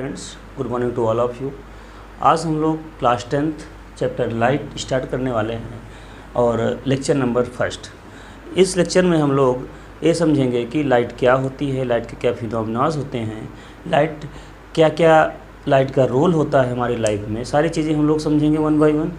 Friends, good morning to all of you. आज हम लोग class 10th chapter light start करने वाले हैं और लेक्चर नंबर फर्स्ट। इस लेक्चर में हम लोग ये समझेंगे कि लाइट क्या होती है, लाइट के क्या फिनोमेनास होते हैं, लाइट क्या क्या लाइट का रोल होता है हमारी लाइफ में, सारी चीज़ें हम लोग समझेंगे वन बाय वन।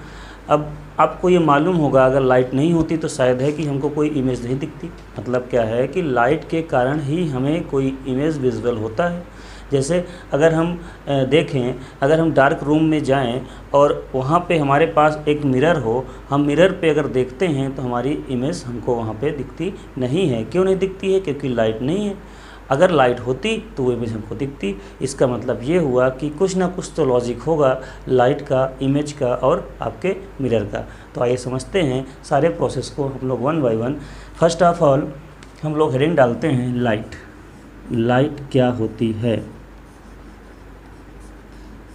अब आपको ये मालूम होगा अगर लाइट नहीं होती तो शायद है कि हमको कोई इमेज नहीं दिखती। मतलब क्या है कि लाइट के कारण ही हमें कोई इमेज विजुअल होता है। जैसे अगर हम देखें, अगर हम डार्क रूम में जाएं और वहाँ पे हमारे पास एक मिरर हो, हम मिरर पे अगर देखते हैं तो हमारी इमेज हमको वहाँ पे दिखती नहीं है। क्यों नहीं दिखती है? क्योंकि लाइट नहीं है। अगर लाइट होती तो वो इमेज हमको दिखती। इसका मतलब ये हुआ कि कुछ ना कुछ तो लॉजिक होगा लाइट का, इमेज का और आपके मिरर का। तो आइए समझते हैं सारे प्रोसेस को हम लोग one by one. First of all हम लोग हेडिंग डालते हैं लाइट। लाइट क्या होती है?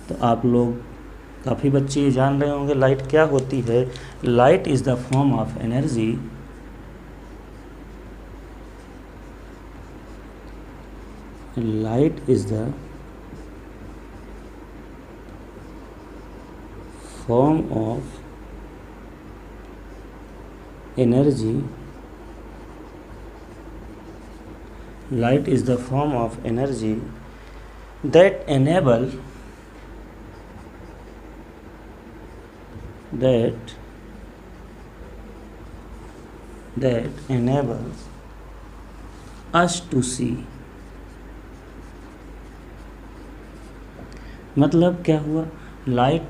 तो आप लोग काफ़ी बच्चे ये जान रहे होंगे लाइट क्या होती है। Light is the form of energy light is the form of energy. Light is the form of energy that enables us to see. मतलब क्या हुआ? Light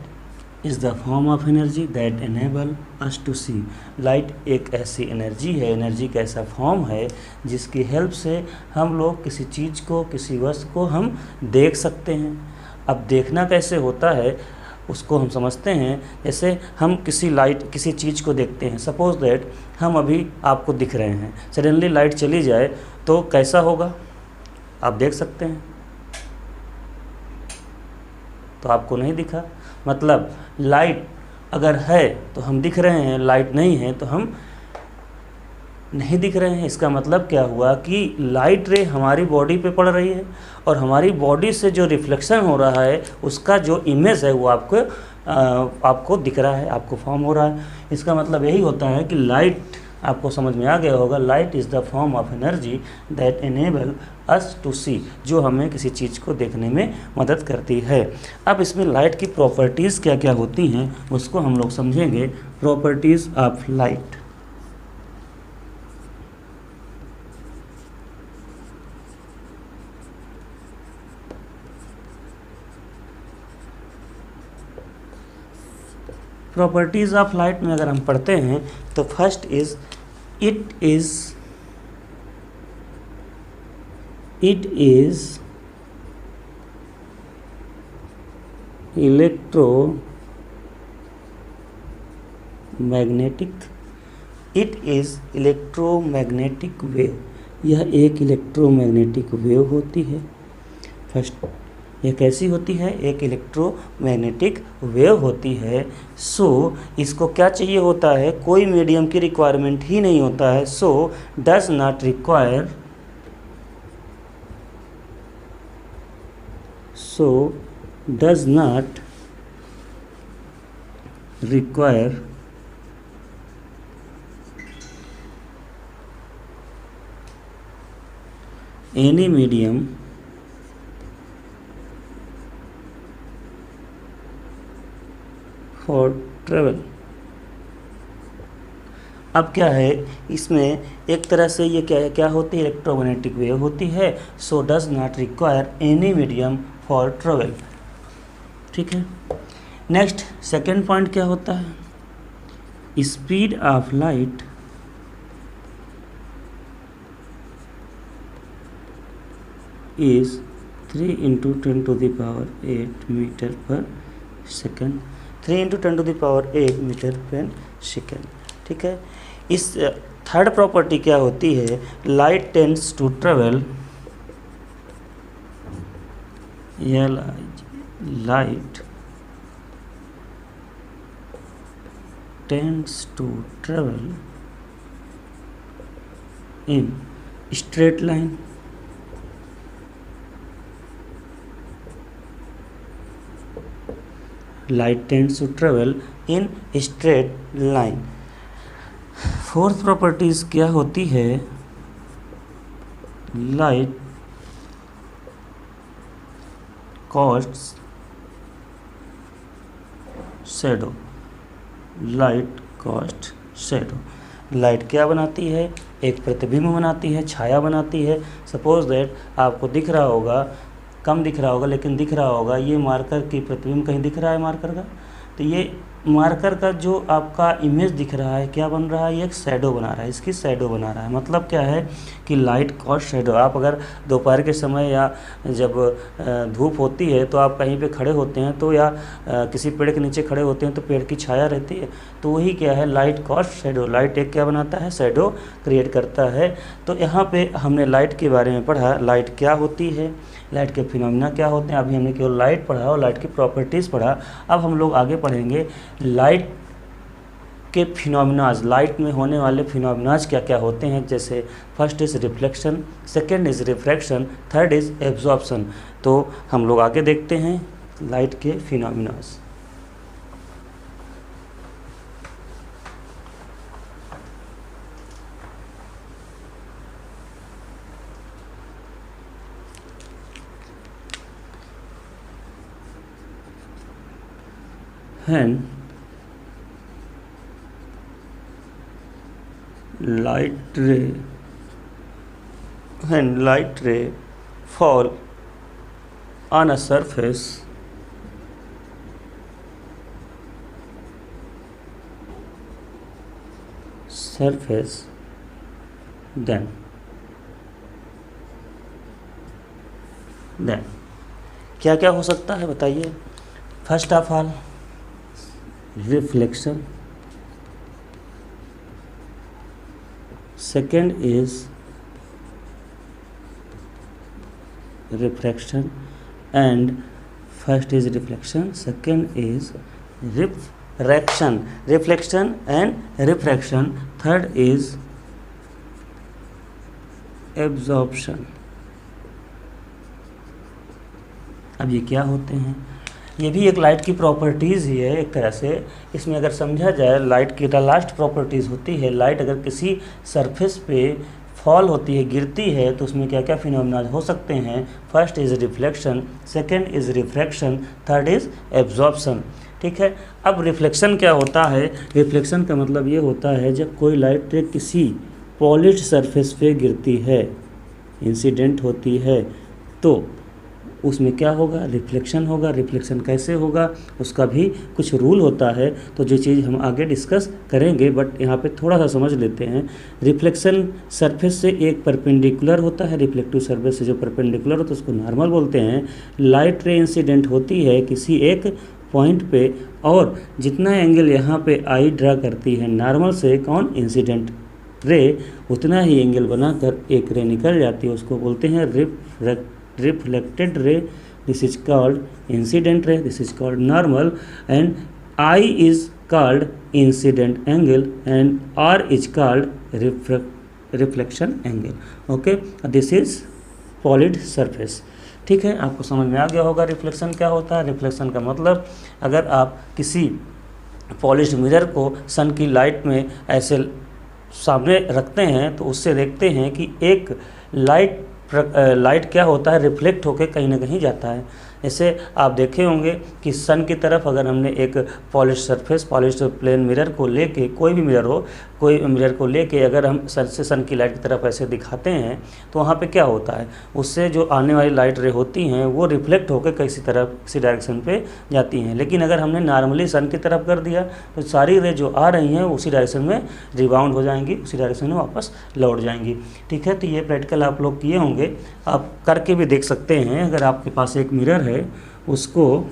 is the form of energy that enable us to see. Light एक ऐसी energy है, energy का ऐसा form है जिसकी हेल्प से हम लोग किसी चीज़ को, किसी वस्तु को हम देख सकते हैं। अब देखना कैसे होता है उसको हम समझते हैं। जैसे हम किसी चीज़ को देखते हैं, सपोज दैट हम अभी आपको दिख रहे हैं, सडनली लाइट चली जाए तो कैसा होगा? आप देख सकते हैं? तो आपको नहीं दिखा। मतलब लाइट अगर है तो हम दिख रहे हैं, लाइट नहीं है तो हम नहीं दिख रहे हैं। इसका मतलब क्या हुआ कि लाइट रे हमारी बॉडी पे पड़ रही है और हमारी बॉडी से जो रिफ्लेक्शन हो रहा है उसका जो इमेज है वो आपको दिख रहा है, आपको फॉर्म हो रहा है। इसका मतलब यही होता है कि लाइट, आपको समझ में आ गया होगा, light is the form of energy that enable us to see, जो हमें किसी चीज़ को देखने में मदद करती है। अब इसमें लाइट की प्रॉपर्टीज़ क्या क्या होती हैं उसको हम लोग समझेंगे। Properties of light. Properties of light में अगर हम पढ़ते हैं तो first is it is electromagnetic wave. यह एक इलेक्ट्रोमैग्नेटिक वेव होती है। फर्स्ट, यह कैसी होती है? एक इलेक्ट्रोमैग्नेटिक वेव होती है। सो इसको क्या चाहिए होता है? कोई मीडियम की रिक्वायरमेंट ही नहीं होता है। So does not require any medium for travel। अब क्या है इसमें, एक तरह से ये क्या होती है? इलेक्ट्रोमैग्नेटिक वेव होती है। So does not require any medium for travel. ठीक है। नेक्स्ट सेकेंड पॉइंट क्या होता है? Speed of light is 3 × 10⁸ metre per second. 3 × 10⁸ metre per second. ठीक है। इस थर्ड प्रॉपर्टी क्या होती है? Light tends to travel, light tends to travel in straight line. Light tends to travel in straight line. Fourth properties क्या होती है? Light casts shadow. Light cost shadow. Light क्या बनाती है? एक प्रतिबिंब बनाती है, छाया बनाती है। सपोज दैट आपको दिख रहा होगा, कम दिख रहा होगा लेकिन दिख रहा होगा, ये मार्कर की प्रतिबिंब कहीं दिख रहा है मार्कर का, तो ये मार्कर का जो आपका इमेज दिख रहा है क्या बन रहा है? ये एक शैडो बना रहा है, इसकी शैडो बना रहा है। मतलब क्या है कि लाइट कॉस्ट शैडो। आप अगर दोपहर के समय या जब धूप होती है तो आप कहीं पे खड़े होते हैं तो या किसी पेड़ के नीचे खड़े होते हैं तो पेड़ की छाया रहती है, तो वही क्या है? Light cost shadow. लाइट एक क्या बनाता है? शैडो क्रिएट करता है। तो यहाँ पे हमने लाइट के बारे में पढ़ा, लाइट क्या होती है, लाइट के फिनोमिना क्या होते हैं। अभी हमने केवल लाइट पढ़ा और लाइट की प्रॉपर्टीज़ पढ़ा। अब हम लोग आगे पढ़ेंगे लाइट के फिनोमिनाज, लाइट में होने वाले फिनोमिनाज क्या क्या होते हैं। जैसे first is reflection, second is refraction, third is absorption. तो हम लोग आगे देखते हैं लाइट के phenomenas. When light ray fall on a surface, then क्या क्या हो सकता है बताइए। First of all reflection, second is refraction, and first is reflection, second is refraction, and refraction, third is absorption। अब ये क्या होते हैं? ये भी एक लाइट की प्रॉपर्टीज़ ही है एक तरह से। इसमें अगर समझा जाए, लाइट की लास्ट प्रॉपर्टीज़ होती है, लाइट अगर किसी सरफेस पे फॉल होती है, गिरती है, तो उसमें क्या क्या फिनोमिना हो सकते हैं। First is reflection, second is refraction, third is absorption. ठीक है। अब रिफ्लेक्शन क्या होता है? रिफ्लेक्शन का मतलब ये होता है जब कोई लाइट किसी पॉलिश्ड सरफेस पे गिरती है, इंसिडेंट होती है, तो उसमें क्या होगा? रिफ्लेक्शन होगा। रिफ्लेक्शन कैसे होगा उसका भी कुछ रूल होता है, तो जो चीज़ हम आगे डिस्कस करेंगे, बट यहाँ पे थोड़ा सा समझ लेते हैं। रिफ्लेक्शन सरफेस से एक परपेंडिकुलर होता है, रिफ्लेक्टिव सरफेस से जो परपेंडिकुलर होता है उसको नॉर्मल बोलते हैं। लाइट रे इंसिडेंट होती है किसी एक पॉइंट पे, और जितना एंगल यहाँ पे आई ड्रा करती है नॉर्मल से, कौन? इंसिडेंट रे, उतना ही एंगल बनाकर एक रे निकल जाती है, उसको बोलते हैं reflected ray. This is called incident ray, this is called normal, and I is called incident angle and R is called reflection angle. Okay, this is solid surface। ठीक है, आपको समझ में आ गया होगा रिफ्लेक्शन क्या होता है। रिफ्लेक्शन का मतलब अगर आप किसी पॉलिश्ड मिरर को सन की लाइट में ऐसे सामने रखते हैं तो उससे देखते हैं कि एक लाइट क्या होता है? रिफ्लेक्ट होकर कहीं ना कहीं जाता है। जैसे आप देखे होंगे कि सन की तरफ अगर हमने एक polish surface, polish plane mirror को लेके, कोई भी मिरर हो, कोई मिरर को लेके अगर हम सन की लाइट की तरफ ऐसे दिखाते हैं तो वहाँ पे क्या होता है? उससे जो आने वाली लाइट रे होती हैं वो रिफ्लेक्ट होकर किसी डायरेक्शन पे जाती हैं। लेकिन अगर हमने नॉर्मली सन की तरफ कर दिया तो सारी रे जो आ रही हैं उसी डायरेक्शन में रिबाउंड हो जाएंगी, उसी डायरेक्शन में वापस लौट जाएंगी। ठीक है, तो ये प्रैक्टिकल आप लोग किए होंगे, आप करके भी देख सकते हैं। अगर आपके पास एक मिरर है, उसको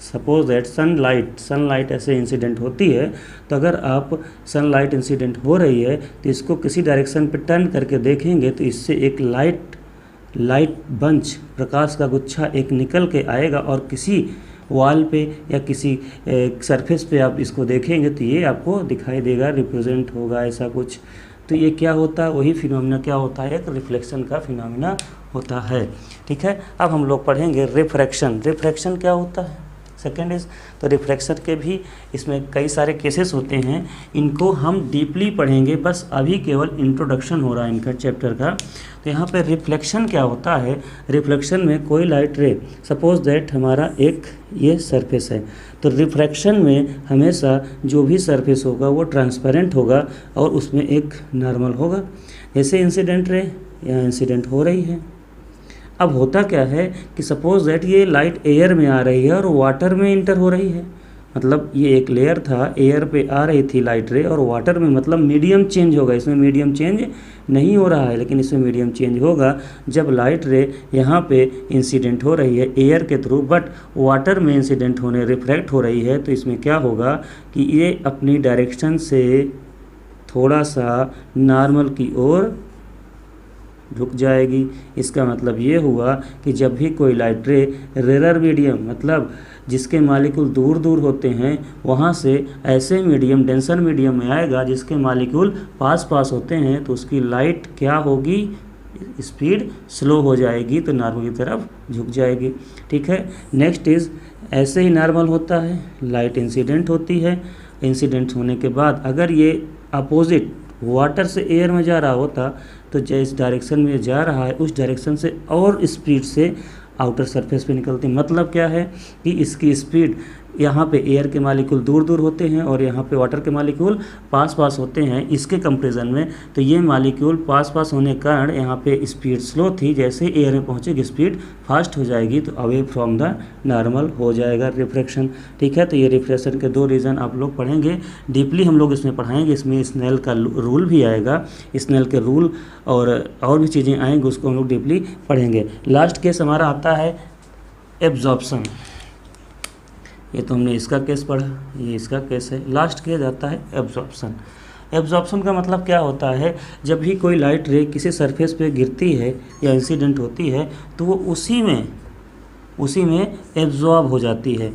सपोज दैट सनलाइट ऐसे इंसिडेंट होती है, तो अगर आप सनलाइट इंसिडेंट हो रही है तो इसको किसी डायरेक्शन पे टर्न करके देखेंगे तो इससे एक लाइट बंच, प्रकाश का गुच्छा एक निकल के आएगा और किसी वॉल पे या किसी सरफेस पे आप इसको देखेंगे तो ये आपको दिखाई देगा, रिप्रेजेंट होगा ऐसा कुछ। तो ये क्या होता है? वही फिनोमिना क्या होता है? एक रिफ्लेक्शन का फिनोमिना होता है। ठीक है, अब हम लोग पढ़ेंगे रिफ्रैक्शन। रिफ्रैक्शन क्या होता है? सेकेंड इज, तो रिफ्लेक्शन के भी इसमें कई सारे केसेस होते हैं, इनको हम डीपली पढ़ेंगे, बस अभी केवल इंट्रोडक्शन हो रहा है इनका चैप्टर का। तो यहाँ पे रिफ्लेक्शन क्या होता है, रिफ्लेक्शन में कोई लाइट रे, सपोज दैट हमारा एक ये सरफेस है, तो रिफ्रैक्शन में हमेशा जो भी सरफेस होगा वो ट्रांसपेरेंट होगा और उसमें एक नॉर्मल होगा। जैसे इंसिडेंट रे यहाँ इंसिडेंट हो रही है। अब होता क्या है कि सपोज दैट ये लाइट एयर में आ रही है और वाटर में इंटर हो रही है, मतलब ये एक लेयर था, एयर पे आ रही थी लाइट रे और वाटर में, मतलब मीडियम चेंज होगा। इसमें मीडियम चेंज नहीं हो रहा है, लेकिन इसमें मीडियम चेंज होगा जब लाइट रे यहाँ पे इंसिडेंट हो रही है एयर के थ्रू, बट वाटर में इंसिडेंट होने रिफ्रैक्ट हो रही है। तो इसमें क्या होगा कि ये अपनी डायरेक्शन से थोड़ा सा नॉर्मल की ओर झुक जाएगी। इसका मतलब ये हुआ कि जब भी कोई लाइट रे रेरर मीडियम, मतलब जिसके मालिक्यूल दूर दूर होते हैं, वहाँ से ऐसे मीडियम, डेंसर मीडियम में आएगा जिसके मालिक्यूल पास पास होते हैं, तो उसकी लाइट क्या होगी, स्पीड स्लो हो जाएगी, तो नॉर्मल की तरफ झुक जाएगी। ठीक है, नेक्स्ट इज़, ऐसे ही नॉर्मल होता है, लाइट इंसिडेंट होती है, इंसिडेंट होने के बाद अगर ये अपोजिट वाटर से एयर में जा रहा होता तो जिस डायरेक्शन में जा रहा है उस डायरेक्शन से और स्पीड से आउटर सरफेस पे निकलती। मतलब क्या है कि इसकी स्पीड, यहाँ पे एयर के मालिक्यूल दूर दूर होते हैं और यहाँ पे वाटर के मालिक्यूल पास पास होते हैं, इसके कंपैरिजन में तो ये मालिक्यूल पास पास होने के कारण यहाँ पे स्पीड स्लो थी, जैसे एयर में पहुँचेगी स्पीड फास्ट हो जाएगी, तो अवे फ्रॉम द नॉर्मल हो जाएगा रिफ्रैक्शन। ठीक है, तो ये रिफ्रैक्शन के दो रीज़न आप लोग पढ़ेंगे, डीपली हम लोग इसमें पढ़ाएंगे, इसमें स्नेल का रूल भी आएगा, स्नेल के रूल और भी चीज़ें आएंगी, उसको हम लोग डीपली पढ़ेंगे। लास्ट केस हमारा आता है एब्जॉर्प्शन। ये तो हमने इसका केस पढ़ा, ये इसका केस है। लास्ट केस आता है एब्जॉर्प्शन। एब्जॉर्प्शन का मतलब क्या होता है, जब भी कोई लाइट रे किसी सरफेस पे गिरती है या इंसिडेंट होती है तो वो उसी में एब्जॉर्ब हो जाती है।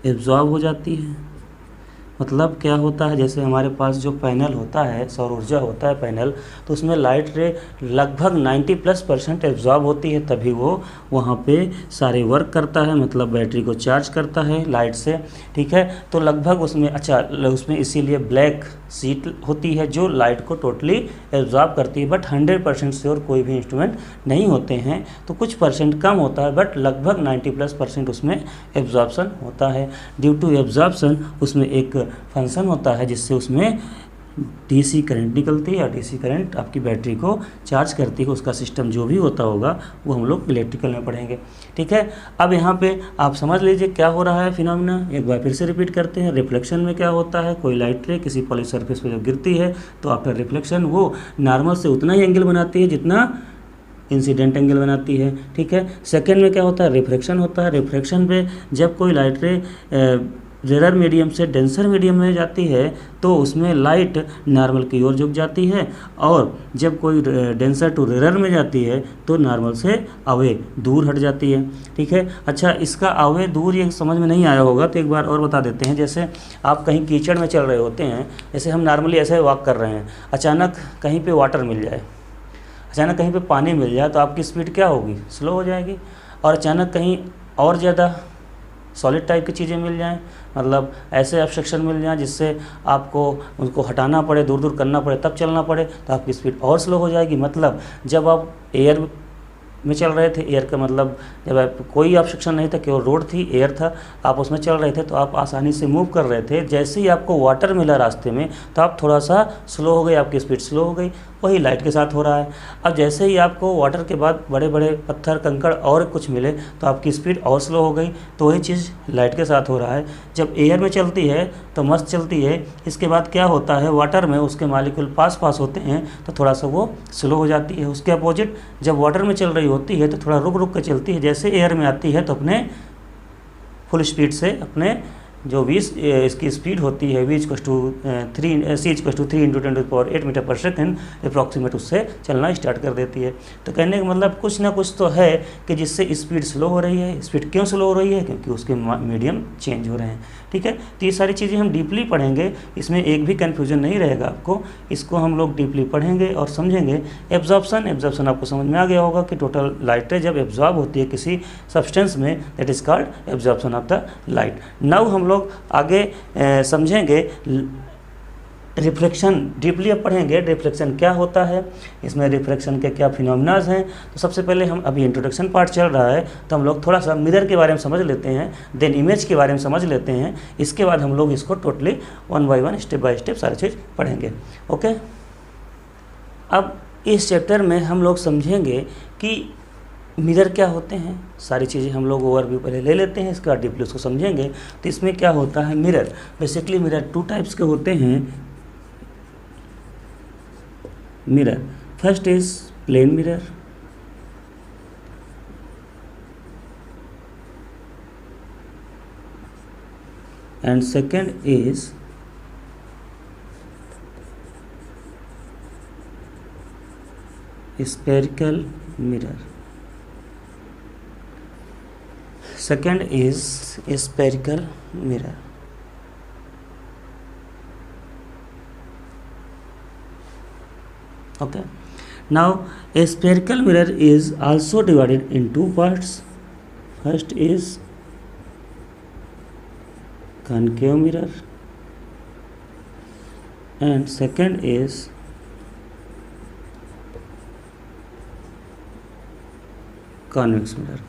एब्जॉर्ब हो जाती है मतलब क्या होता है, जैसे हमारे पास जो पैनल होता है, सौर ऊर्जा होता है पैनल, तो उसमें लाइट रे लगभग 90+% एब्जॉर्ब होती है, तभी वो वहाँ पे सारे वर्क करता है, मतलब बैटरी को चार्ज करता है लाइट से। ठीक है, तो लगभग उसमें उसमें इसीलिए ब्लैक सीट होती है जो लाइट को टोटली एब्जॉर्ब करती है, बट 100% श्योर कोई भी इंस्ट्रूमेंट नहीं होते हैं, तो कुछ परसेंट कम होता है, बट लगभग 90+% उसमें एब्जॉर्प्शन होता है। ड्यू टू एब्जॉर्प्शन उसमें एक फंक्शन होता है जिससे उसमें डीसी करंट निकलती है और डीसी करंट आपकी बैटरी को चार्ज करती है। उसका सिस्टम जो भी होता होगा वो हम लोग इलेक्ट्रिकल में पढ़ेंगे। ठीक है, अब यहाँ पे आप समझ लीजिए क्या हो रहा है फिनोमेना। एक बार फिर से रिपीट करते हैं। रिफ्लेक्शन में क्या होता है, कोई लाइट रे किसी पॉलिश सरफेस पे जब गिरती है तो आफ्टर रिफ्लेक्शन वो नॉर्मल से उतना ही एंगल बनाती है जितना इंसिडेंट एंगल बनाती है। ठीक है, सेकेंड में क्या होता है, रिफ्रैक्शन होता है। रिफ्रैक्शन पे जब कोई लाइट रे रेरर मीडियम से डेंसर मीडियम में जाती है तो उसमें लाइट नॉर्मल की ओर झुक जाती है, और जब कोई डेंसर टू रेरर में जाती है तो नॉर्मल से अवे दूर हट जाती है। ठीक है, अच्छा इसका अवे दूर ये समझ में नहीं आया होगा तो एक बार और बता देते हैं। जैसे आप कहीं कीचड़ में चल रहे होते हैं, जैसे हम नॉर्मली ऐसे वॉक कर रहे हैं, अचानक कहीं पर वाटर मिल जाए, अचानक कहीं पे पानी मिल जाए तो आपकी स्पीड क्या होगी, स्लो हो जाएगी। और अचानक कहीं और ज़्यादा सॉलिड टाइप की चीज़ें मिल जाएं, मतलब ऐसे ऑब्स्ट्रक्शन मिल जाएं जिससे आपको उनको हटाना पड़े, दूर दूर करना पड़े, तब चलना पड़े, तो आपकी स्पीड और स्लो हो जाएगी। मतलब जब आप एयर में चल रहे थे, एयर का मतलब जब आप कोई ऑब्स्ट्रक्शन नहीं था, केवल रोड थी, एयर था, आप उसमें चल रहे थे तो आप आसानी से मूव कर रहे थे। जैसे ही आपको वाटर मिला रास्ते में तो आप थोड़ा सा स्लो हो गए, आपकी स्पीड स्लो हो गई। वही लाइट के साथ हो रहा है। अब जैसे ही आपको वाटर के बाद बड़े बड़े पत्थर कंकड़ और कुछ मिले तो आपकी स्पीड और स्लो हो गई। तो वही चीज़ लाइट के साथ हो रहा है। जब एयर में चलती है तो मस्त चलती है, इसके बाद क्या होता है, वाटर में उसके मालिक्यूल पास पास होते हैं तो थोड़ा सा वो स्लो हो जाती है। उसके अपोजिट जब वाटर में चल रही होती है तो थोड़ा रुक रुक कर चलती है। जैसे एयर में आती है तो अपने फुल स्पीड से अपने जो इसकी स्पीड होती है c/3 × 10⁸ मीटर पर सेकंड अप्रॉक्सीमेट उससे चलना स्टार्ट कर देती है। तो कहने का मतलब कुछ ना कुछ तो है कि जिससे स्पीड स्लो हो रही है। स्पीड क्यों स्लो हो रही है? क्योंकि उसके मीडियम चेंज हो रहे हैं। ठीक है, तो ये सारी चीज़ें हम डीपली पढ़ेंगे, इसमें एक भी कन्फ्यूजन नहीं रहेगा आपको। इसको हम लोग डीपली पढ़ेंगे और समझेंगे। एब्जॉर्प्शन आपको समझ में आ गया होगा कि टोटल लाइट जब एब्जॉर्ब होती है किसी सब्सटेंस में, that is called absorption of the light. Now हम लोग आगे समझेंगे रिफ्लेक्शन। डीपली अब पढ़ेंगे रिफ्लेक्शन क्या होता है, इसमें रिफ्लेक्शन के क्या फिनोमिनाज हैं। तो सबसे पहले हम अभी इंट्रोडक्शन पार्ट चल रहा है, तो हम लोग थोड़ा सा मिरर के बारे में समझ लेते हैं, देन इमेज के बारे में समझ लेते हैं। इसके बाद हम लोग इसको totally 1 by 1 step by step सारी चीज़ पढ़ेंगे। ओके, अब इस चैप्टर में हम लोग समझेंगे कि मिरर क्या होते हैं। सारी चीज़ें हम लोग ओवरव्यू पहले ले लेते हैं, इसके बाद डीपली उसको समझेंगे। तो इसमें क्या होता है मिरर, बेसिकली मिरर 2 टाइप्स के होते हैं। Mirror first is plane mirror, and second is spherical mirror. Second is spherical mirror. Okay, now a spherical mirror is also divided in 2 parts. First is concave mirror and second is convex mirror.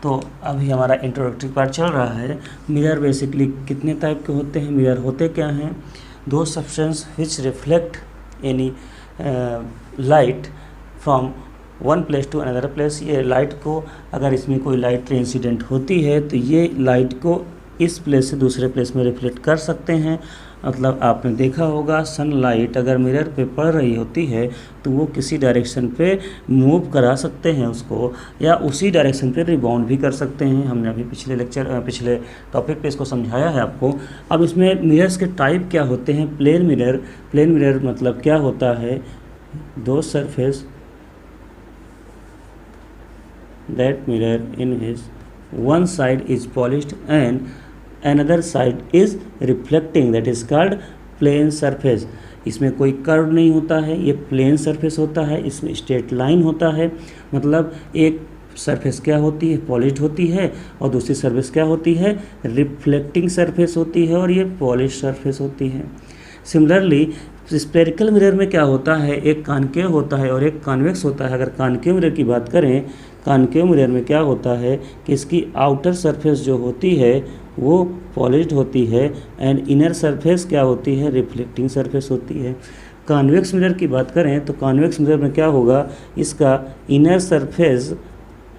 तो अभी हमारा introductory part चल रहा है। Mirror basically कितने type के होते हैं, मिरर होते क्या हैं? 2 substance which reflect any light from one place to another place. ये लाइट को, अगर इसमें कोई लाइट इंसिडेंट होती है तो ये लाइट को इस प्लेस से दूसरे प्लेस में रिफ्लेक्ट कर सकते हैं। मतलब आपने देखा होगा सनलाइट अगर मिरर पे पड़ रही होती है तो वो किसी डायरेक्शन पे मूव करा सकते हैं उसको, या उसी डायरेक्शन पे रिबाउंड भी कर सकते हैं। हमने अभी पिछले टॉपिक पे इसको समझाया है आपको। अब इसमें मिरर्स के टाइप क्या होते हैं? प्लेन मिरर मतलब क्या होता है? दो surface that mirror in which one side is polished and another side is reflecting, that is called plane surface। इसमें कोई कर्व नहीं होता है, ये प्लेन सरफेस होता है, इसमें स्ट्रेट लाइन होता है। मतलब एक सरफेस क्या होती है? पॉलिश्ड होती है, और दूसरी सरफेस क्या होती है? रिफ्लेक्टिंग सरफेस होती है, और ये पॉलिश सरफेस होती है। सिमिलरली स्फेरिकल मिरर में क्या होता है? एक कॉनकेव होता है और एक कॉन्वेक्स होता है। अगर कॉनकेव मिरर की बात करें, कॉनकेव मिरर में क्या होता है कि इसकी आउटर सरफेस जो होती है वो पॉलिश्ड होती है, एंड इनर सरफेस क्या होती है? रिफ्लेक्टिंग सरफेस होती है। कॉन्वेक्स मिरर की बात करें तो कॉन्वेक्स मिरर में क्या होगा? इसका इनर सरफेस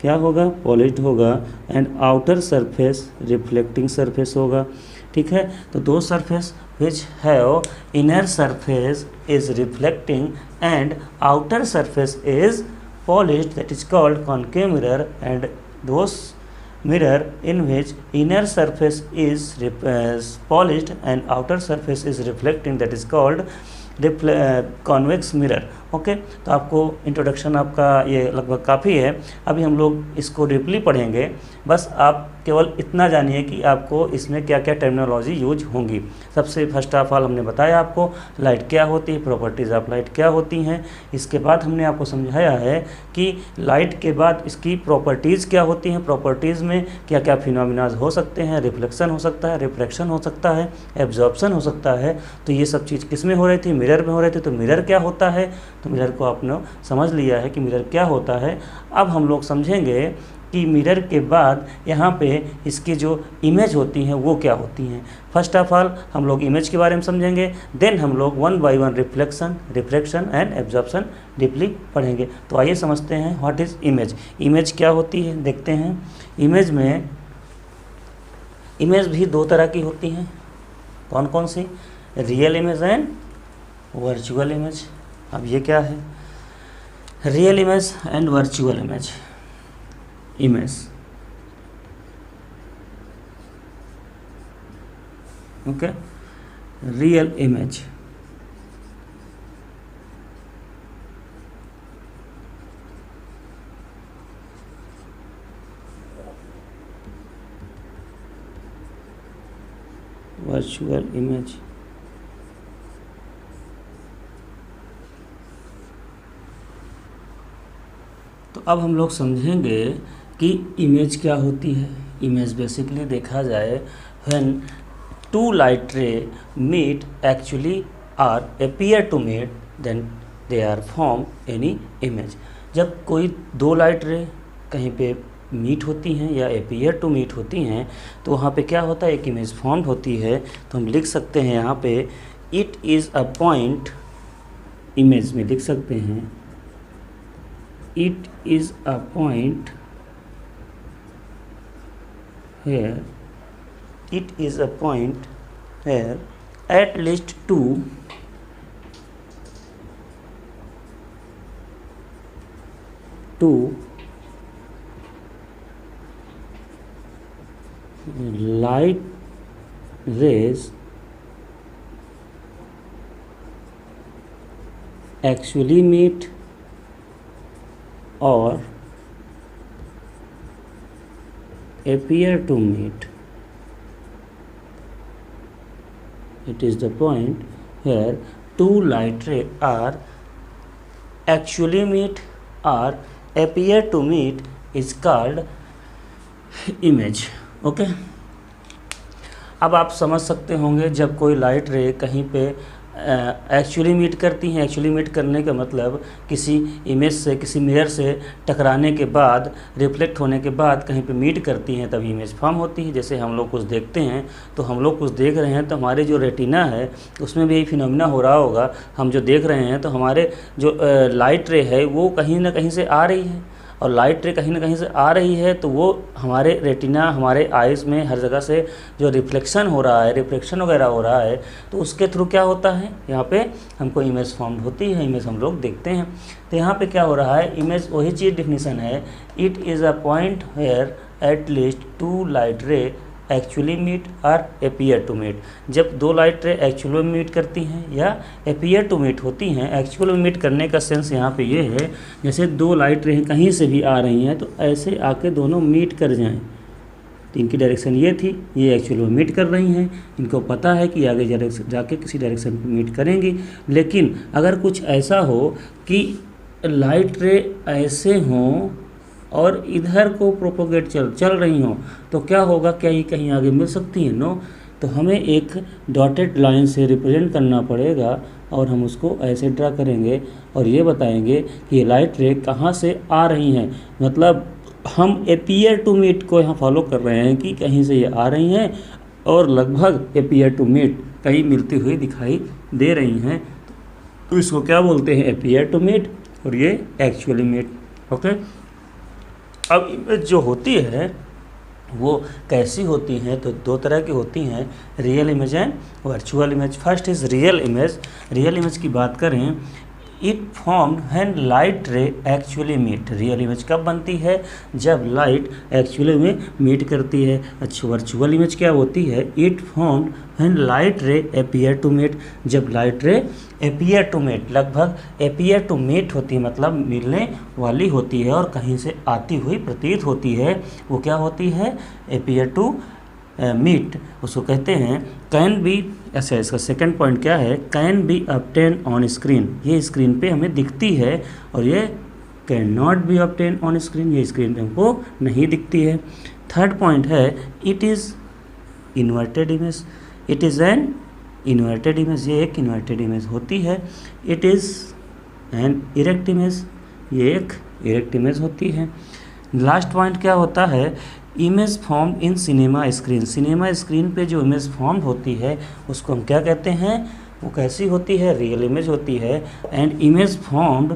क्या होगा? पॉलिश्ड होगा, and outer surface reflecting surface होगा। ठीक है, तो 2 surface which have inner surface is reflecting and outer surface is polished, that is called concave mirror, and those mirror in which inner surface is polished and outer surface is reflecting, that is called convex mirror. Okay, तो आपको introduction आपका ये लगभग काफ़ी है। अभी हम लोग इसको डीपली पढ़ेंगे। बस आप केवल इतना जानिए कि आपको इसमें क्या क्या टर्मिनोलॉजी यूज होंगी। सबसे फर्स्ट ऑफ ऑल हमने बताया आपको लाइट क्या होती है, प्रॉपर्टीज़ ऑफ लाइट क्या होती हैं। इसके बाद हमने आपको समझाया है कि लाइट के बाद इसकी प्रॉपर्टीज़ क्या होती हैं, प्रॉपर्टीज़ में क्या क्या फिनोमिनाज हो सकते हैं। रिफ्लेक्शन हो सकता है, रिफ्रैक्शन हो सकता है, एब्जॉर्प्शन हो सकता है। तो ये सब चीज़ किस में हो रही थी? मिरर में हो रही थी। तो मिरर क्या होता है? तो मिरर को आपने समझ लिया है कि मिरर क्या होता है। अब हम लोग समझेंगे कि मिरर के बाद यहाँ पे इसकी जो इमेज होती हैं वो क्या होती हैं। फर्स्ट ऑफ ऑल हम लोग इमेज के बारे में समझेंगे, देन हम लोग 1 by 1 reflection and absorption deeply पढ़ेंगे। तो आइए समझते हैं व्हाट इज़ इमेज। इमेज क्या होती है देखते हैं। इमेज भी 2 तरह की होती हैं। कौन कौन सी? Real image and virtual image. अब ये क्या है? Real image and virtual image. Okay. Real image, virtual image, तो अब हम लोग समझेंगे कि इमेज क्या होती है। इमेज बेसिकली देखा जाए when two light ray meet actually are appear to meet then they are form any image. जब कोई दो लाइट रे कहीं पे मीट होती हैं या अपीयर टू मीट होती हैं तो वहाँ पे क्या होता है, एक इमेज फॉर्म होती है। तो हम लिख सकते हैं यहाँ पे it is a point, image में लिख सकते हैं it is a point here, it is a point where at least two light rays actually meet or appear to meet. It is the point where two light rays are actually meet or appear to meet is called image. Okay? अब आप समझ सकते होंगे जब कोई light रे कहीं पे एक्चुअली मीट करती हैं। एक्चुअली मीट करने का मतलब किसी इमेज से, किसी मिरर से टकराने के बाद, रिफ्लेक्ट होने के बाद कहीं पे मीट करती हैं, तभी इमेज फॉर्म होती है। जैसे हम लोग कुछ देखते हैं तो हम लोग कुछ देख रहे हैं तो हमारे जो रेटिना है उसमें भी यही फिनोमिना हो रहा होगा। हम जो देख रहे हैं तो हमारे जो लाइट रे है वो कहीं ना कहीं से आ रही है, और लाइट रे कहीं ना कहीं से आ रही है तो वो हमारे रेटिना, हमारे आइज़ में हर जगह से जो रिफ्लेक्शन हो रहा है, रिफ्लेक्शन वगैरह हो रहा है, तो उसके थ्रू क्या होता है, यहाँ पे हमको इमेज फॉर्म होती है, इमेज हम लोग देखते हैं। तो यहाँ पे क्या हो रहा है, इमेज वही चीज़ डेफिनीशन है, it is a point where at least two light ray actually meet और अपीयर टू मीट। जब दो लाइट रे एक्चुअली मीट करती हैं या अपीयर टू मीट होती हैं, एक्चुअली मीट करने का सेंस यहाँ पे ये है, जैसे दो लाइट रे कहीं से भी आ रही हैं तो ऐसे आके दोनों मीट कर जाएं। तो इनकी डायरेक्शन ये थी, ये एक्चुअली मीट कर रही हैं, इनको पता है कि आगे जाके किसी डायरेक्शन पे मीट करेंगी। लेकिन अगर कुछ ऐसा हो कि लाइट रे ऐसे हों और इधर को प्रोपोगेट चल रही हों तो क्या होगा, क्या ये कहीं आगे मिल सकती है? नो। तो हमें एक डॉटेड लाइन से रिप्रेजेंट करना पड़ेगा और हम उसको ऐसे ड्रा करेंगे और ये बताएंगे कि ये लाइट रे कहाँ से आ रही हैं। मतलब हम अपीयर टू मीट को यहाँ फॉलो कर रहे हैं कि कहीं से ये आ रही हैं और लगभग अपीयर टू मीट कहीं मिलती हुई दिखाई दे रही हैं, तो इसको क्या बोलते हैं, अपीयर टू मीट, और ये एक्चुअली मीट। ओके। अब इमेज जो होती है वो कैसी होती हैं, तो दो तरह की होती हैं, real image and virtual image. First is real image. Real image की बात करें, it formed when light ray actually meet. Real image कब बनती है, जब लाइट एक्चुअली में मीट करती है। अच्छा, वर्चुअल इमेज क्या होती है, it formed when light ray appear to meet. जब light ray appear to meet, लगभग अपीयर टू मीट होती है, मतलब मिलने वाली होती है और कहीं से आती हुई प्रतीत होती है, वो क्या होती है, अपीयर टू मीट, उसको कहते हैं कैन बी। अच्छा, इसका सेकंड पॉइंट क्या है, can be obtain on screen. ये स्क्रीन पे हमें दिखती है, और ये can not be obtain on screen, ये स्क्रीन पे हमको नहीं दिखती है। थर्ड पॉइंट है, it is inverted image. It is an inverted image, ये एक इन्वर्टेड इमेज होती है। It is an erect image, ये एक इरेक्ट इमेज होती है। लास्ट पॉइंट क्या होता है, image form in cinema screen. Cinema screen पे जो इमेज फॉर्म होती है उसको हम क्या कहते हैं, वो कैसी होती है, रियल इमेज होती है। And image formed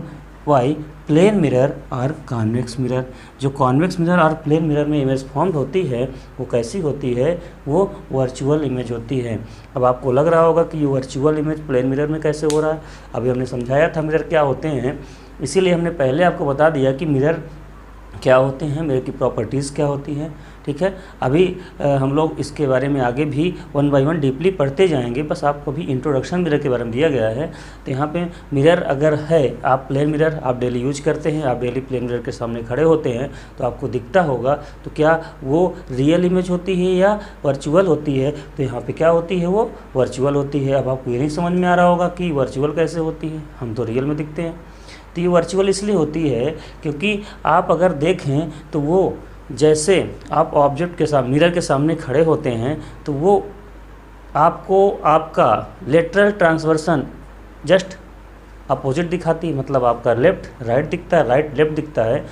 by plane mirror और कॉन्वेक्स मिरर। जो कॉन्वेक्स मिरर और प्लेन मिरर में इमेज फॉर्म होती है वो कैसी होती है, वो वर्चुअल इमेज होती है। अब आपको लग रहा होगा कि ये वर्चुअल इमेज प्लेन मिरर में कैसे हो रहा है। अभी हमने समझाया था मिरर क्या होते हैं, इसीलिए हमने पहले आपको बता दिया कि मिरर क्या होते हैं, मिरर की प्रॉपर्टीज़ क्या होती हैं। ठीक है। अभी हम लोग इसके बारे में आगे भी वन बाय वन डीपली पढ़ते जाएंगे, बस आपको अभी इंट्रोडक्शन मिरर के बारे में दिया गया है। तो यहाँ पे मिरर अगर है, आप प्लेन मिरर आप डेली यूज करते हैं, आप डेली प्लेन मिरर के सामने खड़े होते हैं तो आपको दिखता होगा, तो क्या वो रियल इमेज होती है या वर्चुअल होती है? तो यहाँ पे क्या होती है, वो वर्चुअल होती है। अब आपको ये नहीं समझ में आ रहा होगा कि वर्चुअल कैसे होती है, हम तो रियल में दिखते हैं। तो ये वर्चुअल इसलिए होती है क्योंकि आप अगर देखें तो वो जैसे आप ऑब्जेक्ट के साथ मिरर के सामने खड़े होते हैं तो वो आपको आपका लेटरल ट्रांसवर्सन जस्ट अपोजिट दिखाती है, मतलब आपका लेफ़्ट राइट दिखता है, राइट लेफ़्ट दिखता है।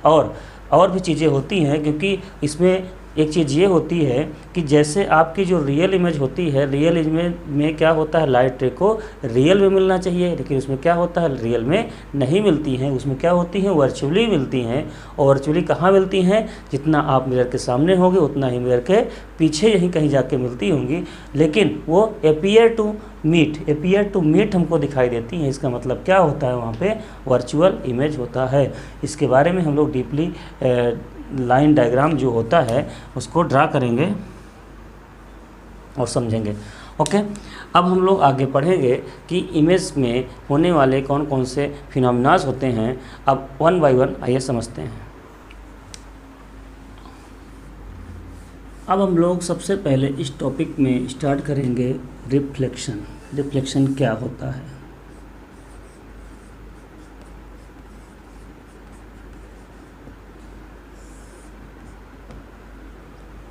और भी चीज़ें होती हैं, क्योंकि इसमें एक चीज़ ये होती है कि जैसे आपकी जो रियल इमेज होती है, रियल इमेज में क्या होता है, लाइट रे को रियल में मिलना चाहिए, लेकिन उसमें क्या होता है, रियल में नहीं मिलती हैं, उसमें क्या होती हैं, वर्चुअली मिलती हैं। और वर्चुअली कहाँ मिलती हैं, जितना आप मिरर के सामने होंगे उतना ही मिरर के पीछे यहीं कहीं जाके मिलती होंगी, लेकिन वो अपियर टू मीट हमको दिखाई देती हैं। इसका मतलब क्या होता है, वहाँ पे वर्चुअल इमेज होता है। इसके बारे में हम लोग डीपली लाइन डायग्राम जो होता है उसको ड्रा करेंगे और समझेंगे। ओके, अब हम लोग आगे पढ़ेंगे कि इमेज में होने वाले कौन कौन से फिनोमिनास होते हैं। अब वन बाय वन आइए समझते हैं। अब हम लोग सबसे पहले इस टॉपिक में स्टार्ट करेंगे रिफ्लेक्शन। रिफ्लेक्शन क्या होता है?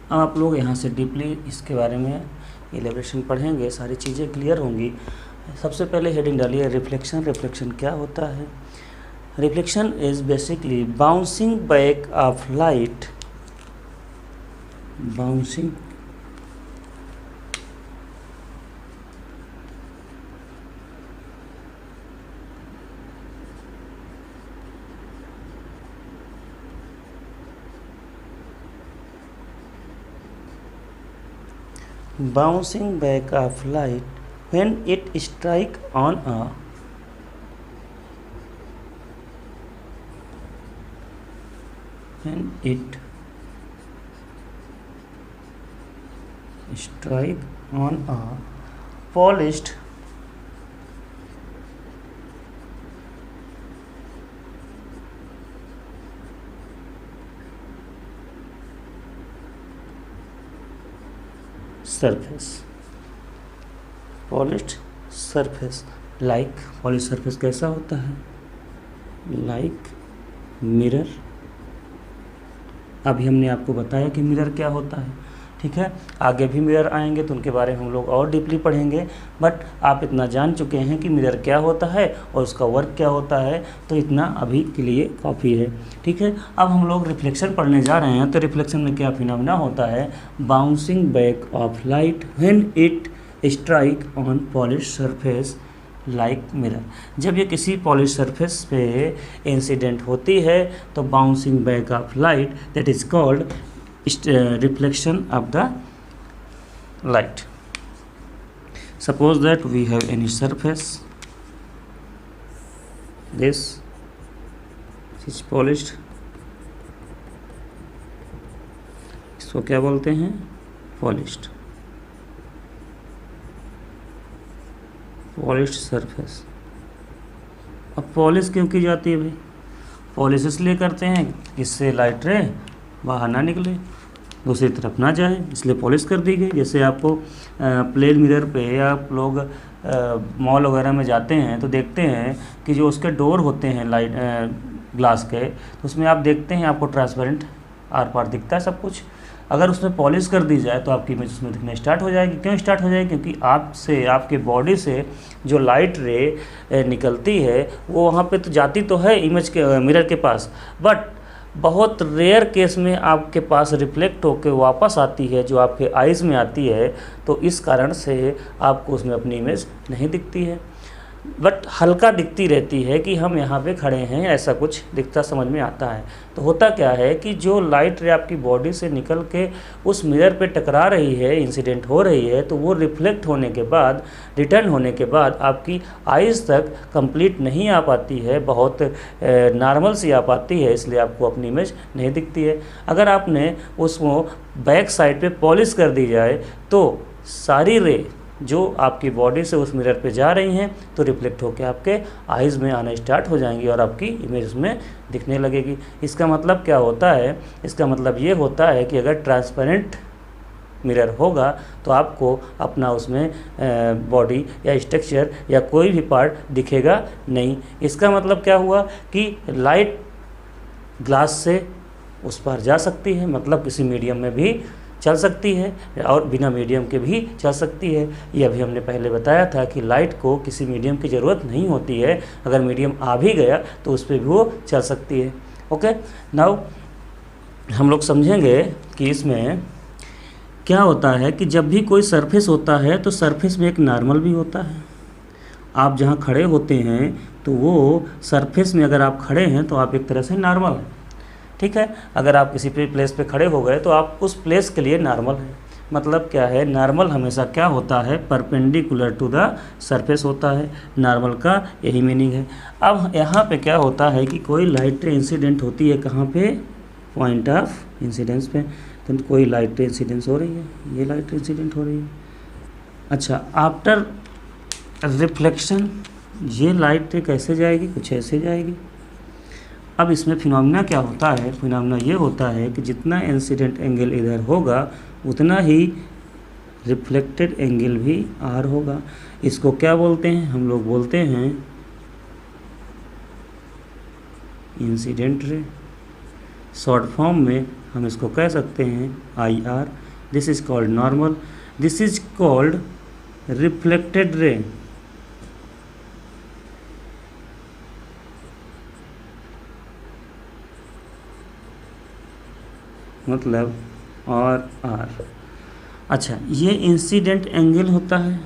अब आप लोग यहाँ से डीपली इसके बारे में एलिब्रेशन पढ़ेंगे, सारी चीज़ें क्लियर होंगी। सबसे पहले हेडिंग डालिए रिफ्लेक्शन। रिफ्लेक्शन क्या होता है? Reflection is basically bouncing back of light, bouncing bouncing back of light when it strike on a polished surface. Polished surface like, polish surface कैसा होता है, लाइक मिरर। अभी हमने आपको बताया कि मिरर क्या होता है, ठीक है। आगे भी मिरर आएंगे तो उनके बारे में हम लोग और डीपली पढ़ेंगे, बट आप इतना जान चुके हैं कि मिरर क्या होता है और उसका वर्क क्या होता है, तो इतना अभी के लिए काफ़ी है, ठीक है। अब हम लोग रिफ्लेक्शन पढ़ने जा रहे हैं। तो रिफ्लेक्शन में क्या फिनोमेना होता है, bouncing back of light when it strike on polish surface like mirror. जब ये किसी पॉलिश सरफेस पे इंसिडेंट होती है तो bouncing back of light, that is called reflection of the light. Suppose that we have any surface, this is polished, इसको क्या बोलते हैं, polished surface। अब पॉलिश क्यों की जाती है भाई, पॉलिश इसलिए करते हैं इससे लाइट रे बाहर ना निकले, दूसरी तरफ ना जाए, इसलिए पॉलिश कर दी गई। जैसे आपको प्लेन मिरर पे आप लोग मॉल वगैरह में जाते हैं तो देखते हैं कि जो उसके डोर होते हैं लाइट ग्लास के, तो उसमें आप देखते हैं आपको ट्रांसपेरेंट आर पार दिखता है सब कुछ। अगर उसमें पॉलिश कर दी जाए तो आपकी इमेज उसमें दिखना स्टार्ट हो जाएगी। क्यों स्टार्ट हो जाएगी, क्योंकि आपसे आपके बॉडी से जो लाइट रे निकलती है वो वहाँ पे तो जाती तो है इमेज के मिरर के पास, बट बहुत रेयर केस में आपके पास रिफ्लेक्ट होकर वापस आती है, जो आपके आइज़ में आती है, तो इस कारण से आपको उसमें अपनी इमेज नहीं दिखती है। बट हल्का दिखती रहती है कि हम यहाँ पे खड़े हैं, ऐसा कुछ दिखता समझ में आता है। तो होता क्या है कि जो लाइट रे आपकी बॉडी से निकल के उस मिरर पे टकरा रही है, इंसिडेंट हो रही है, तो वो रिफ्लेक्ट होने के बाद, रिटर्न होने के बाद आपकी आइज़ तक कंप्लीट नहीं आ पाती है, बहुत नॉर्मल सी आ पाती है, इसलिए आपको अपनी इमेज नहीं दिखती है। अगर आपने उसको बैक साइड पे पॉलिश कर दी जाए तो सारी रे जो आपकी बॉडी से उस मिरर पे जा रही हैं तो रिफ्लेक्ट होकर आपके आइज़ में आना स्टार्ट हो जाएंगी और आपकी इमेज में दिखने लगेगी। इसका मतलब क्या होता है? इसका मतलब ये होता है कि अगर ट्रांसपेरेंट मिरर होगा तो आपको अपना उसमें बॉडी या स्ट्रक्चर या कोई भी पार्ट दिखेगा नहीं। इसका मतलब क्या हुआ कि लाइट ग्लास से उस पार जा सकती है, मतलब किसी मीडियम में भी चल सकती है और बिना मीडियम के भी चल सकती है। ये अभी हमने पहले बताया था कि लाइट को किसी मीडियम की ज़रूरत नहीं होती है, अगर मीडियम आ भी गया तो उस पर भी वो चल सकती है। ओके, नाउ हम लोग समझेंगे कि इसमें क्या होता है कि जब भी कोई सरफेस होता है तो सरफेस में एक नॉर्मल भी होता है। आप जहाँ खड़े होते हैं तो वो सरफेस में अगर आप खड़े हैं तो आप एक तरह से नॉर्मल हैं, ठीक है। अगर आप किसी प्लेस पे खड़े हो गए तो आप उस प्लेस के लिए नॉर्मल हैं। मतलब क्या है? नॉर्मल हमेशा क्या होता है? परपेंडिकुलर टू द सरफेस होता है। नॉर्मल का यही मीनिंग है। अब यहाँ पे क्या होता है कि कोई लाइट इंसिडेंट होती है, कहाँ पे? पॉइंट ऑफ इंसिडेंस पे। तो कोई लाइट इंसिडेंस हो रही है, ये लाइट इंसिडेंट हो रही है। अच्छा, आफ्टर रिफ्लेक्शन ये लाइट कैसे जाएगी? कुछ ऐसे जाएगी। अब इसमें फिनोमिना क्या होता है? फिनोमिना ये होता है कि जितना इंसिडेंट एंगल इधर होगा उतना ही रिफ्लेक्टेड एंगल भी आर होगा। इसको क्या बोलते हैं? हम लोग बोलते हैं इंसिडेंट रे। शॉर्ट फॉर्म में हम इसको कह सकते हैं I R. This is called normal, this is called reflected ray. मतलब और आर। अच्छा, ये इंसिडेंट एंगल होता है,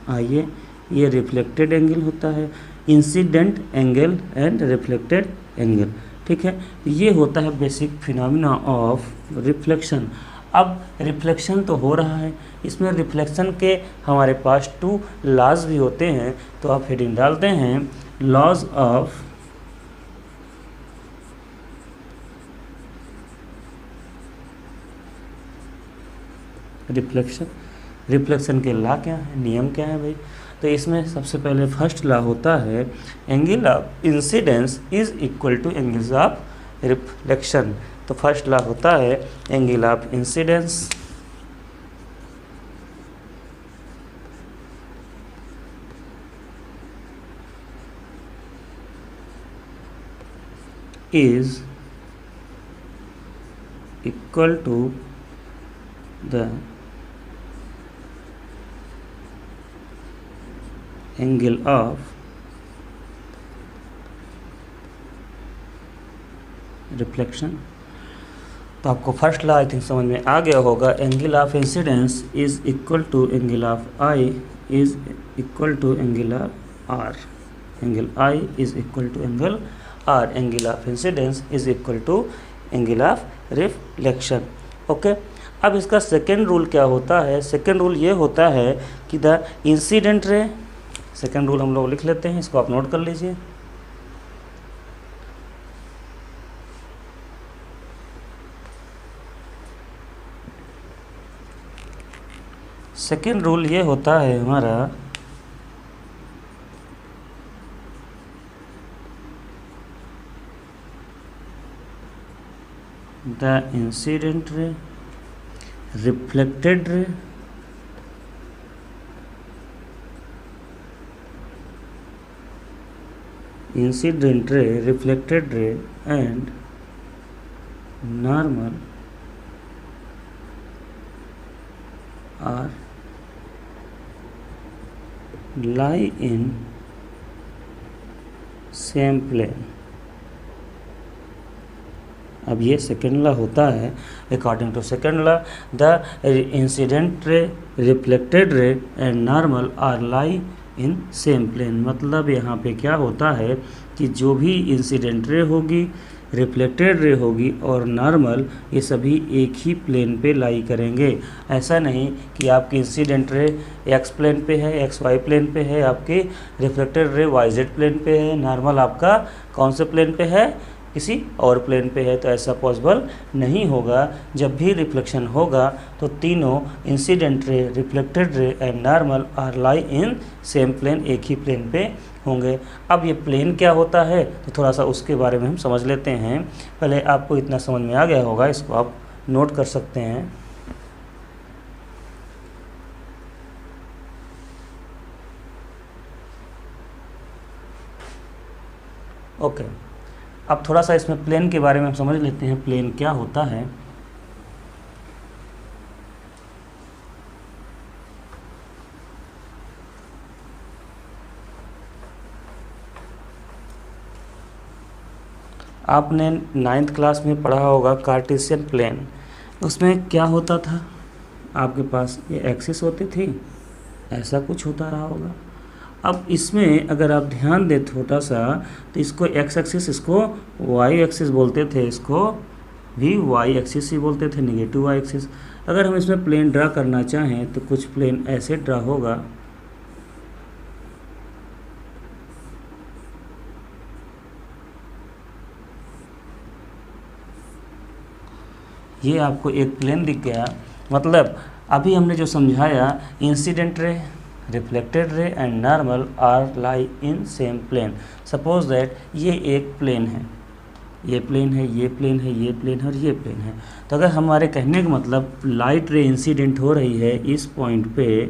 आइए ये रिफ्लेक्टेड एंगल होता है। Incident angle and reflected angle, ठीक है। ये होता है बेसिक फिनोमिना ऑफ रिफ्लेक्शन। अब रिफ्लेक्शन तो हो रहा है, इसमें रिफ्लेक्शन के हमारे पास 2 लॉज भी होते हैं। तो आप हेडिंग डालते हैं लॉज ऑफ रिफ्लेक्शन। रिफ्लेक्शन के लॉ क्या है, नियम क्या है भाई? तो इसमें सबसे पहले फर्स्ट लॉ होता है angle of incidence is equal two angles of reflection. तो फर्स्ट लॉ होता है angle of incidence is equal to the angle of reflection. तो आपको फर्स्ट लॉ आई थिंक समझ में आ गया होगा। Angle of incidence is equal to angle of I is equal to angle of R. Angle I is equal to angle R. Angle of incidence is equal to angle of reflection. Okay, अब इसका second rule क्या होता है? Second rule ये होता है कि the incident रे, सेकेंड रूल हम लोग लिख लेते हैं, इसको आप नोट कर लीजिए। सेकेंड रूल ये होता है हमारा the incident ray, reflected ray, incident ray, reflected ray and normal are lie in same plane। अब ये सेकेंड लॉ होता है। According to second law the incident ray, reflected ray and normal are lie in same plane. मतलब यहाँ पे क्या होता है कि जो भी इंसिडेंट रे होगी, रिफ्लेक्टेड रे होगी और नॉर्मल, ये सभी एक ही प्लेन पे लाई करेंगे। ऐसा नहीं कि आपकी इंसिडेंट रे एक्स प्लेन पे है, एक्स वाई प्लेन पे है, आपकी reflected ray Y Z plane पे है, नॉर्मल आपका कौन से प्लेन पे है, किसी और प्लेन पे है। तो ऐसा पॉसिबल नहीं होगा। जब भी रिफ्लेक्शन होगा तो तीनों incident ray, reflected ray and normal are lie in same plane, एक ही प्लेन पे होंगे। अब ये प्लेन क्या होता है तो थोड़ा सा उसके बारे में हम समझ लेते हैं। पहले आपको इतना समझ में आ गया होगा, इसको आप नोट कर सकते हैं। ओके, अब थोड़ा सा इसमें प्लेन के बारे में हम समझ लेते हैं, प्लेन क्या होता है। आपने 9th क्लास में पढ़ा होगा कार्टेशियन प्लेन। उसमें क्या होता था, आपके पास ये एक्सिस होती थी, ऐसा कुछ होता रहा होगा। अब इसमें अगर आप ध्यान दें थोड़ा सा, तो इसको एक्स एक्सिस, इसको वाई एक्सिस बोलते थे, इसको भी वाई एक्सिस ही बोलते थे, नेगेटिव वाई एक्सिस। अगर हम इसमें प्लेन ड्रा करना चाहें तो कुछ प्लेन ऐसे ड्रा होगा। ये आपको एक प्लेन दिख गया। मतलब अभी हमने जो समझाया, incident ray, reflected ray and normal are lie in same plane. Suppose that ये एक प्लेन है, ये प्लेन है, ये प्लेन है, ये प्लेन है और ये प्लेन है। तो अगर हमारे कहने का मतलब लाइट रे इंसिडेंट हो रही है इस पॉइंट पे,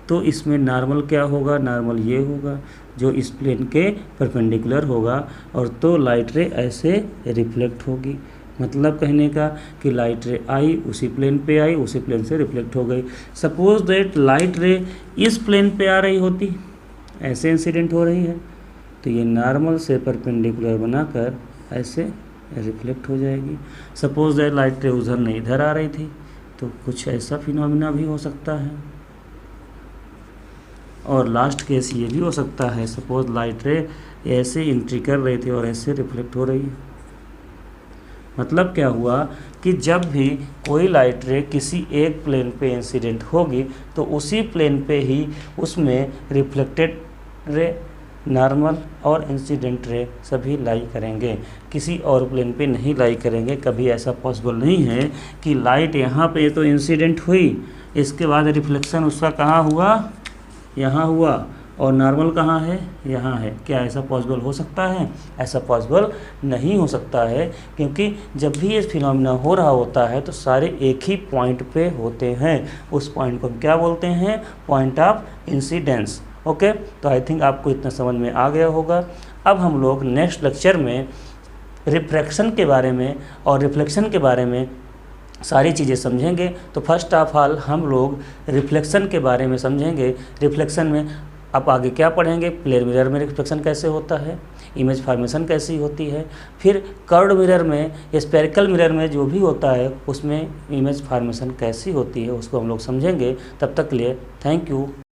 तो इसमें नॉर्मल क्या होगा, नॉर्मल ये होगा जो इस प्लेन के परपेंडिकुलर होगा, और तो लाइट रे ऐसे रिफ्लेक्ट होगी। मतलब कहने का कि लाइट रे आई, उसी प्लेन पे आई, उसी प्लेन से रिफ्लेक्ट हो गई। सपोज दैट लाइट रे इस प्लेन पे आ रही होती, ऐसे इंसिडेंट हो रही है, तो ये नॉर्मल से परपेंडिकुलर बनाकर ऐसे रिफ्लेक्ट हो जाएगी। सपोज दैट लाइट रे उधर नहीं, इधर आ रही थी, तो कुछ ऐसा फिनोमिना भी हो सकता है। और लास्ट केस ये भी हो सकता है, सपोज लाइट रे ऐसे एंट्री कर रही थी और ऐसे रिफ्लेक्ट हो रही है। मतलब क्या हुआ कि जब भी कोई लाइट रे किसी एक प्लेन पे इंसिडेंट होगी, तो उसी प्लेन पे ही उसमें रिफ्लेक्टेड रे, नॉर्मल और इंसिडेंट रे सभी लाई करेंगे, किसी और प्लेन पे नहीं लाई करेंगे। कभी ऐसा पॉसिबल नहीं है कि लाइट यहाँ पे तो इंसिडेंट हुई, इसके बाद रिफ्लेक्शन उसका कहाँ हुआ, यहाँ हुआ, और नॉर्मल कहाँ है, यहाँ है। क्या ऐसा पॉसिबल हो सकता है? ऐसा पॉसिबल नहीं हो सकता है, क्योंकि जब भी ये फिनोमिना हो रहा होता है तो सारे एक ही पॉइंट पे होते हैं। उस पॉइंट को हम क्या बोलते हैं? Point of incidence. ओके, तो आई थिंक आपको इतना समझ में आ गया होगा। अब हम लोग नेक्स्ट लेक्चर में रिफ्रैक्शन के बारे में और रिफ्लेक्शन के बारे में सारी चीज़ें समझेंगे। तो फर्स्ट ऑफ ऑल हम लोग रिफ्लेक्शन के बारे में समझेंगे। रिफ्लेक्शन में अब आगे क्या पढ़ेंगे? प्लेन मिरर में रिफ्लेक्शन कैसे होता है, इमेज फॉर्मेशन कैसी होती है, फिर कर्व्ड मिरर में, स्फेरिकल मिरर में जो भी होता है उसमें इमेज फॉर्मेशन कैसी होती है, उसको हम लोग समझेंगे। तब तक के लिए थैंक यू।